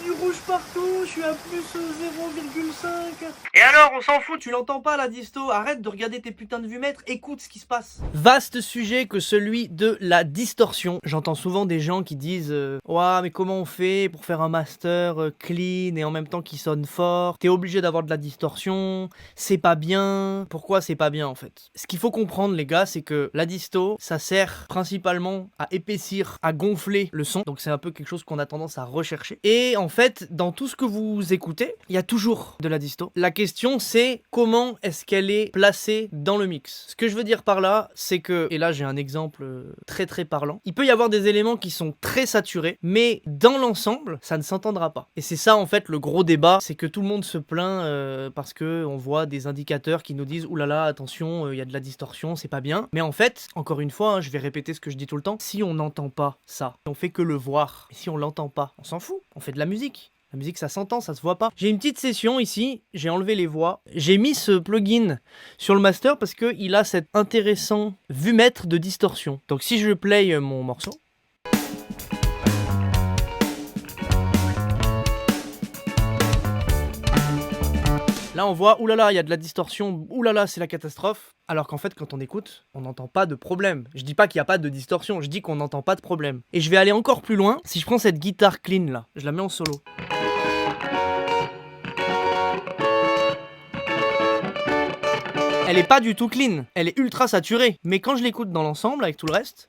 du rouge partout, je suis à plus 0,5. Et alors, on s'en fout. Tu l'entends pas la disto, arrête de regarder tes putains de vumètres, écoute ce qui se passe. Vaste sujet que celui de la distorsion. J'entends souvent des gens qui disent ouah mais comment on fait pour faire un master clean et en même temps qui sonne fort? T'es obligé d'avoir de la distorsion, c'est pas bien. Pourquoi c'est pas bien en fait? Ce qu'il faut comprendre les gars, c'est que la disto, ça sert principalement à épaissir, à gonfler le son. Donc c'est un peu quelque chose qu'on a tendance à rechercher. Et en fait, dans tout ce que vous écoutez, il y a toujours de la disto. La question c'est comment est-ce qu'elle est placée dans le mix. Ce que je veux dire par là, c'est que, et là j'ai un exemple très très parlant, il peut y avoir des éléments qui sont très saturés, mais dans l'ensemble, ça ne s'entendra pas. Et c'est ça en fait le gros débat, c'est que tout le monde se plaint parce que on voit des indicateurs qui nous disent oulala attention, il y a de la distorsion, c'est pas bien. Mais en fait, encore une fois, hein, je vais répéter ce que je dis tout le temps, si on n'entend pas ça, on fait que le voir. Et si on l'entend pas, on s'en fout, on fait de la musique. La musique, ça s'entend, ça se voit pas. J'ai une petite session ici, j'ai enlevé les voix. J'ai mis ce plugin sur le master parce qu'il a cet intéressant vumètre de distorsion. Donc si je play mon morceau... Là on voit, oulala, il y a de la distorsion, oulala, c'est la catastrophe. Alors qu'en fait, quand on écoute, on n'entend pas de problème. Je dis pas qu'il n'y a pas de distorsion, je dis qu'on n'entend pas de problème. Et je vais aller encore plus loin, si je prends cette guitare clean là, je la mets en solo. Elle est pas du tout clean, elle est ultra saturée. Mais quand je l'écoute dans l'ensemble, avec tout le reste...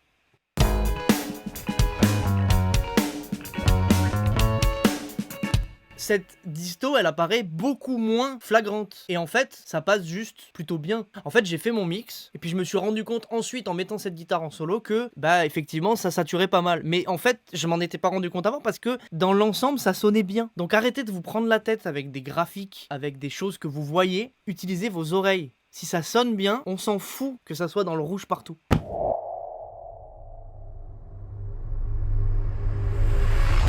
Cette disto, elle apparaît beaucoup moins flagrante. Et en fait, ça passe juste plutôt bien. En fait, j'ai fait mon mix, et puis je me suis rendu compte ensuite, en mettant cette guitare en solo, que, bah, effectivement, ça saturait pas mal. Mais en fait, je m'en étais pas rendu compte avant, parce que, dans l'ensemble, ça sonnait bien. Donc arrêtez de vous prendre la tête avec des graphiques, avec des choses que vous voyez. Utilisez vos oreilles. Si ça sonne bien, on s'en fout que ça soit dans le rouge partout.